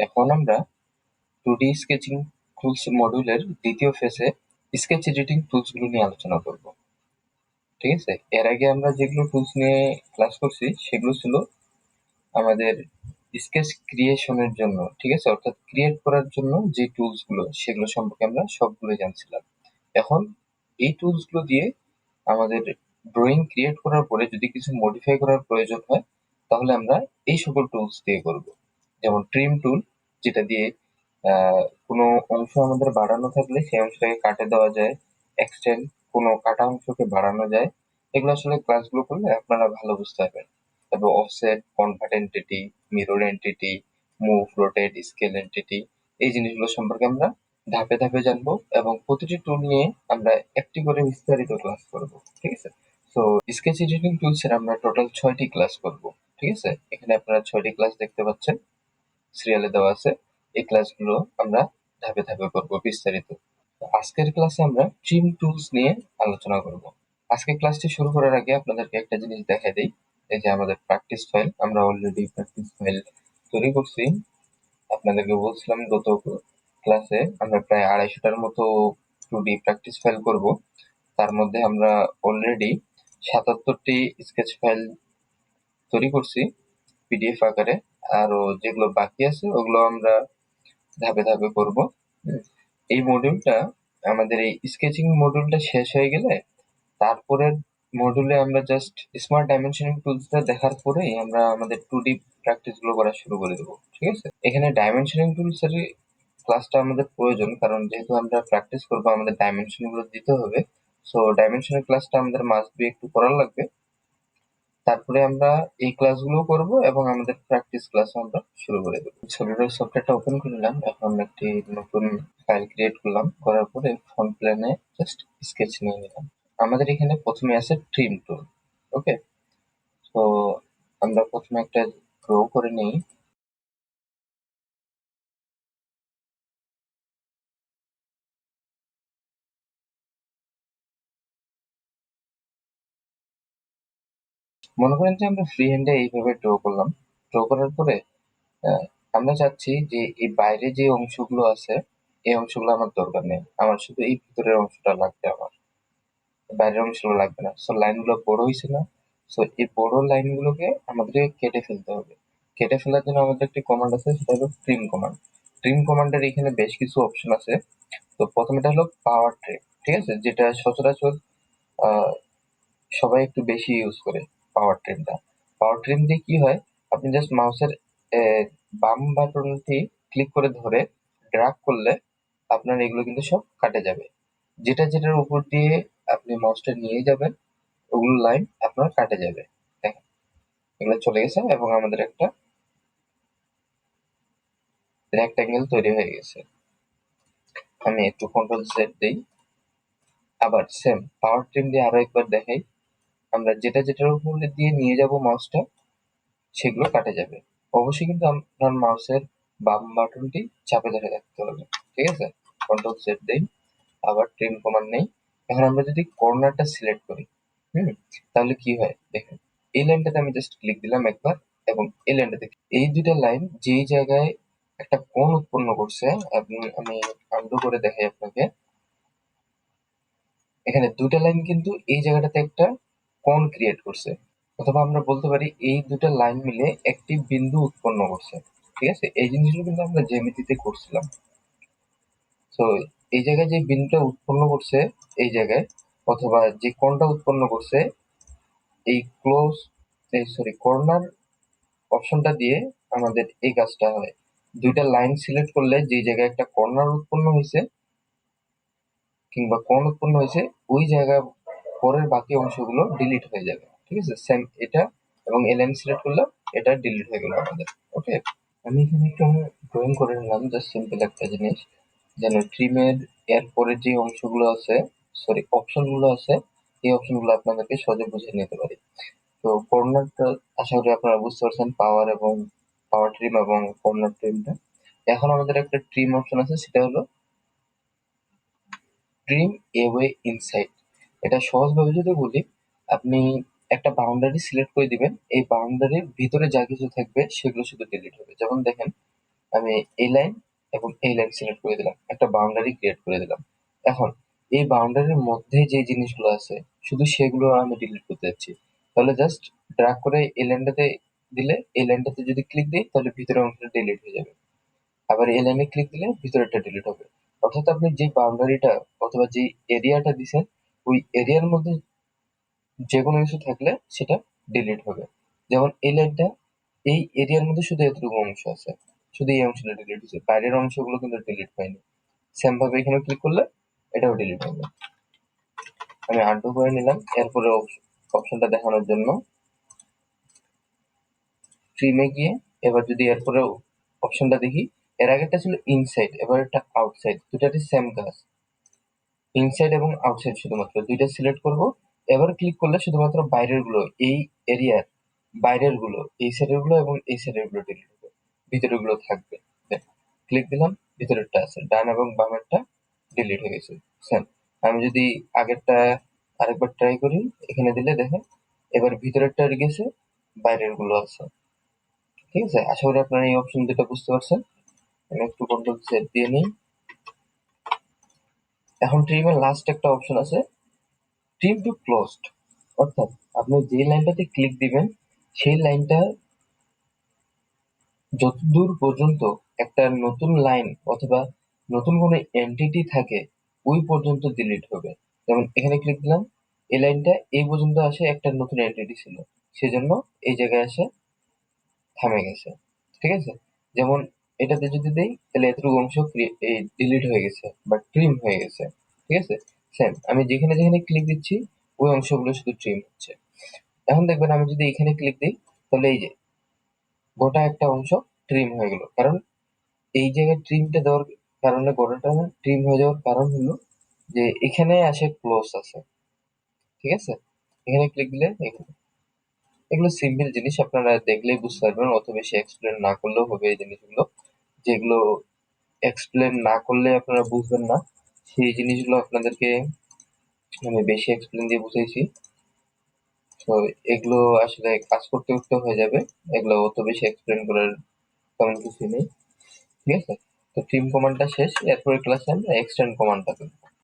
এখন আমরা 2D sketching tools মডিউলের দ্বিতীয় ফেজে স্কেচ এডিটিং টুলস গুলো নিয়ে আলোচনা করব। ঠিক আছে, এর আগে আমরা যেগুলো টুলস নিয়ে ক্লাস করছি সেগুলো ছিল আমাদের স্কেচ ক্রিয়েশনের জন্য, ঠিক আছে, অর্থাৎ ক্রিয়েট করার জন্য যে টুলস গুলো সেগুলো সম্পর্কে আমরা সবগুলো জানছিলাম। এখন এই টুলস গুলো দিয়ে আমাদের ড্রয়িং ক্রিয়েট করার পরে যদি কিছু মডিফাই করার প্রয়োজন হয় তাহলে আমরা এই সকল টুলস দিয়ে করব। যেমন ট্রিম টুল, যেটা দিয়ে কোনো অংশ আমাদের বাড়ানো থাকলে সেই অংশটাকে কাটে দেওয়া যায়, এক্সটেন্ড কোনো কাটা অংশকে বাড়ানো যায়। এগুলো আসলে ক্লাসগুলো করলে আপনারা ভালো বুঝতে পারবেন। তারপর offset, convert entity, mirror entity, move, rotate, scale entity, এই জিনিসগুলো সম্পর্কে আমরা ধাপে ধাপে জানবো এবং প্রতিটি টুল নিয়ে আমরা একটি করে বিস্তারিত ক্লাস করব। ঠিক আছে, তো স্কেচ এডিটিং টুলস এর আমরা টোটাল 6টি ক্লাস করব। ঠিক আছে, এখানে আপনারা 6টি ক্লাস দেখতে পাচ্ছেন, সিরিয়ালে দেওয়া আছে। এই ক্লাসগুলো আমরা ধাপে ধাপে করব বিস্তারিত। আজকের ক্লাসে আমরা ট্রিম টুলস নিয়ে আলোচনা করব। আজকের ক্লাসটি শুরু করার আগে আপনাদেরকে একটা জিনিস দেখাই দেই। এই যে আমাদের প্র্যাকটিস ফাইল, আমরা অলরেডি প্র্যাকটিস ফাইল তৈরি করছি। আপনাদেরকে বলছিলাম গত ক্লাসে আমরা প্রায় 250টার মতো 2D প্র্যাকটিস ফাইল করব। তার মধ্যে আমরা অলরেডি 77টি স্কেচ ফাইল তৈরি করছি পিডিএফ আকারে। আরো যেগুলো বাকি আছে ওগুলো আমরা ধাপে ধাপে করব। এই মডিউলটা, আমাদের এই স্কেচিং মডিউলটা শেষ হয়ে গেলে তারপরের মডিউলে আমরা জাস্ট স্মার্ট ডাইমেনশনিং টুলসটা দেখার পরেই আমরা আমাদের 2D প্র্যাকটিস গুলো করা শুরু করে দেবো। ঠিক আছে, এখানে ডাইমেনশনিং টুলস এর ক্লাসটা আমাদের প্রয়োজন, কারণ যেহেতু আমরা প্র্যাকটিস করবো আমাদের ডাইমেনশন গুলো দিতে হবে। সো ডাইমেনশনের ক্লাসটা আমাদের মাস্ট বি একটু করার লাগবে। তারপরে আমরা এই ক্লাসগুলো করব এবং আমাদের প্র্যাকটিস ক্লাস আমরা শুরু করে দেবো। সলিডওয়ার্কস সফটওয়্যারটা ওপেন করলাম, এখন একটি নতুন ফাইল ক্রিয়েট করলাম, করার পরে ফ্রন্ট প্লেনে জাস্ট স্কেচ নিয়ে নিলাম। আমাদের এখানে প্রথমে আছে ট্রিম টুল। ওকে, তো আমরা প্রথমে একটা ড্র করে নিই। মনে করেন যে আমরা ফ্রি হ্যান্ডে এইভাবে ড্র করলাম। ড্র করার পরে আহ, আমরা চাচ্ছি যে এই বাইরে যে অংশগুলো আছে এই অংশগুলো আমার দরকার নেই, আমার শুধু এই ভিতরের অংশটা লাগবে, আমার বাইরের অংশগুলো লাগবে না। সো লাইনগুলো বড় হয়েছে না, সো এই বড় লাইনগুলোকে আমাদের কেটে ফেলতে হবে। কেটে ফেলার জন্য আমাদের একটি কমান্ড আছে, সেটা হলো ট্রিম কমান্ড। ট্রিম কমান্ডের এখানে বেশ কিছু অপশন আছে। তো প্রথমেটা হলো পাওয়ার ট্রিম, ঠিক আছে, যেটা সচরাচর আহ, সবাই একটু বেশি ইউজ করে। পাওয়ার ট্রিমটা, পাওয়ার ট্রিম দিয়ে কি হয়, আপনি জাস্ট মাউসের বাম বাটনটি ক্লিক করে ধরে ড্র্যাগ করলে আপনার এগুলো কিন্তু সব কাটে যাবে। যেটা যেটার উপর দিয়ে আপনি মাউসটা নিয়ে যাবেন ওগুলো লাইন আপনার কাটে যাবে। দেখেন, এগুলো চলে গেছে এবং আমাদের একটা রেক্ট্যাঙ্গেল তৈরি হয়ে গেছে। আমি একটু কন্ট্রোল জেড দিই, আবার সেম পাওয়ার ট্রিম দিয়ে আরো একবার দেখাই। আমরা যেটা যেটার উপর দিয়ে নিয়ে যাব মাউসটা সেগুলো কাটে যাবে। অবশ্যই কিন্তু আপনার মাউসের বাম বাটনটি চাপে ধরে রাখতে হবে। ঠিক আছে, কন্ট্রোল জেড দেই, আবার ট্রিম কমান্ড নেই। এখন আমরা যদি কর্নারটা সিলেক্ট করি, হুম, তাহলে কি হয় দেখেন, এই লাইনটাতে আমি জাস্ট ক্লিক দিলাম একবার এবং এই লাইনটাতে, এই দুইটা লাইন যেই জায়গায় একটা কোণ উৎপন্ন করছে, আমি আনডু করে দেখাই আপনাকে। এখানে দুইটা লাইন কিন্তু এই জায়গাটাতে একটা কোণ ক্রিয়েট করছে, অথবা আমরা বলতে পারি এই দুটা লাইন মিলে একটি বিন্দু উৎপন্ন করছে। ঠিক আছে, এই জিনিসগুলো কিন্তু আমরা জ্যামিতিতে করছিলাম। তো এই জায়গায় যে বিন্দুটা উৎপন্ন করছে এই জায়গায়, অথবা যে কোণটা উৎপন্ন করছে এই ক্লোজ, এই সরি কর্নার অপশনটা দিয়ে আমাদের এই কাজটা হয়। দুইটা লাইন সিলেক্ট করলে যে জায়গায় একটা কর্নার উৎপন্ন হয়েছে কিংবা কোণ উৎপন্ন হয়েছে ওই জায়গা পরের বাকি অংশগুলো ডিলিট হয়ে যাবে। ঠিক আছে, সেম এটা এবং এই লাইন সিলেক্ট করলাম, এটা ডিলিট হয়ে গেল আমাদের। ওকে, আমি এখানে একটু ড্রয়িং করে নিলাম, জাস্ট সিম্পল একটা জিনিস, যেন ট্রিমের এরপরে যে অংশগুলো আছে, সরি অপশনগুলো আছে, এই অপশনগুলো আপনাদেরকে সহজে বুঝিয়ে নিতে পারি। তো কর্নারটা আশা করি আপনারা বুঝতে পারছেন, পাওয়ার এবং পাওয়ার ট্রিম এবং কর্নার ট্রিমটা। এখন আমাদের একটা ট্রিম অপশন আছে, সেটা হলো ট্রিম এওয়ে ইনসাইড। এটা সহজভাবে যদি বলি, আপনি একটা বাউন্ডারি সিলেক্ট করে দিবেন, এই বাউন্ডারির ভিতরে যা কিছু থাকবে সেগুলো শুধু ডিলিট হবে। যেমন দেখেন, আমি এই লাইন এবং এই লাইন সিলেক্ট করে দিলাম, একটা বাউন্ডারি ক্রিয়েট করে দিলাম। এখন এই বাউন্ডারির মধ্যে যে জিনিসগুলো আছে শুধু সেগুলো আমি ডিলিট করতে যাচ্ছি। তাহলে জাস্ট ড্র্যাগ করে এই লাইনটাতে দিলে, এই লাইনটাতে যদি ক্লিক দিই তাহলে ভিতরের অংশটা ডিলিট হয়ে যাবে। আবার এই লাইনে ক্লিক দিলে ভিতরেরটা ডিলিট হবে। অর্থাৎ আপনি যে বাউন্ডারিটা অথবা যে এরিয়াটা দিছেন ওই এরিয়ার মধ্যে যে কোনো কিছু থাকলে সেটা ডিলিট হবে। যেমন এই লাইনটা, এই এরিয়ার মধ্যে শুধু এতটুকু অংশ আছে, শুধু এই অংশটা ডিলিট হয়েছে, বাইরের অংশগুলো কিন্তু ডিলিট হয়নি। সেম ভাবে এখানে ক্লিক করলে এটাও ডিলিট হবে। আমি আনডু করে নিলাম। এরপরে অপশনটা দেখানোর জন্য ট্রিমে গিয়ে এবার যদি এরপরে অপশনটা দেখি, এর আগেরটা ছিল ইনসাইড, এবার এটা আউটসাইড, দুটারই সেম কাজ। ইনসাইড এবং আউটসাইড শুধুমাত্র দুইটা সিলেক্ট করব। এবার ক্লিক করলে শুধুমাত্র বাইরের গুলো, এই এরিয়ার বাইরের গুলো, এই সাইডের গুলো এবং এই সাইডের গুলো ডিলিট হবে, ভিতরের গুলো থাকবে। ক্লিক দিলাম, ভিতরেরটা আছে, ডান এবং বামেরটা ডিলিট হয়ে গেছে। সেম আমি যদি আগেরটা আরেকবার ট্রাই করি, এখানে দিলে দেখেন এবার ভিতরেরটা গেছে, বাইরের গুলো আছে। ঠিক আছে, আশা করি আপনারা এই অপশন দুটো বুঝতে পারছেন। আমি একটু কন্ট্রোল জেড দিয়ে নিই। এখন ট্রিমের লাস্ট একটা অপশন আছে, ট্রিম টু ক্লোজড। অর্থাৎ আপনি যে লাইনটাতে ক্লিক দিবেন সেই লাইনটা যতদূর পর্যন্ত একটা নতুন লাইন অথবা নতুন কোনো এন্টিটি থাকে ওই পর্যন্ত ডিলিট হবে। যেমন এখানে ক্লিক দিলাম, এই লাইনটা এই পর্যন্ত আসে, একটা নতুন এন্টিটি ছিল, সেজন্য এই জায়গায় এসে থামে গেছে। ঠিক আছে, যেমন এটাতে যদি দেই তাহলে এতটুকু অংশ ডিলিট হয়ে গেছে বা ট্রিম হয়ে গেছে। ঠিক আছে, সেম আমি যেখানে যেখানে ক্লিক দিচ্ছি ওই অংশগুলো শুধু ট্রিম হচ্ছে। এখন দেখবেন আমি যদি এখানে ক্লিক দিই তাহলে এই যে গোটা একটা অংশ ট্রিম হয়ে গেল। কারণ এই জায়গায় ট্রিমটা দেওয়ার কারণে, গোটাটা ট্রিম হয়ে যাওয়ার কারণ হলো যে এখানে আসে ক্লোজ আছে। ঠিক আছে, এখানে ক্লিক দিলে এখানে, এগুলো সিম্পল জিনিস, আপনারা দেখলেই বুঝতে পারবেন, অত বেশি এক্সপ্লেন না করলেও হবে এই জিনিসগুলো। যেগুলো এক্সপ্লেন না করলে আপনারা বুঝবেন না, সেই জিনিসগুলো আপনাদেরকে আমি বেশি এক্সপ্লেন দিয়ে বুঝাইছি। তো এগুলো আসলে কাজ করতে করতে হয়ে যাবে, এগুলো অত বেশি এক্সপ্লেন করার তেমন কিছু নেই। ঠিক আছে, তো ট্রিম কমান্ডটা শেষ, এরপরে ক্লাসে আমরা এক্সটেন্ড কমান্ডটা করবো।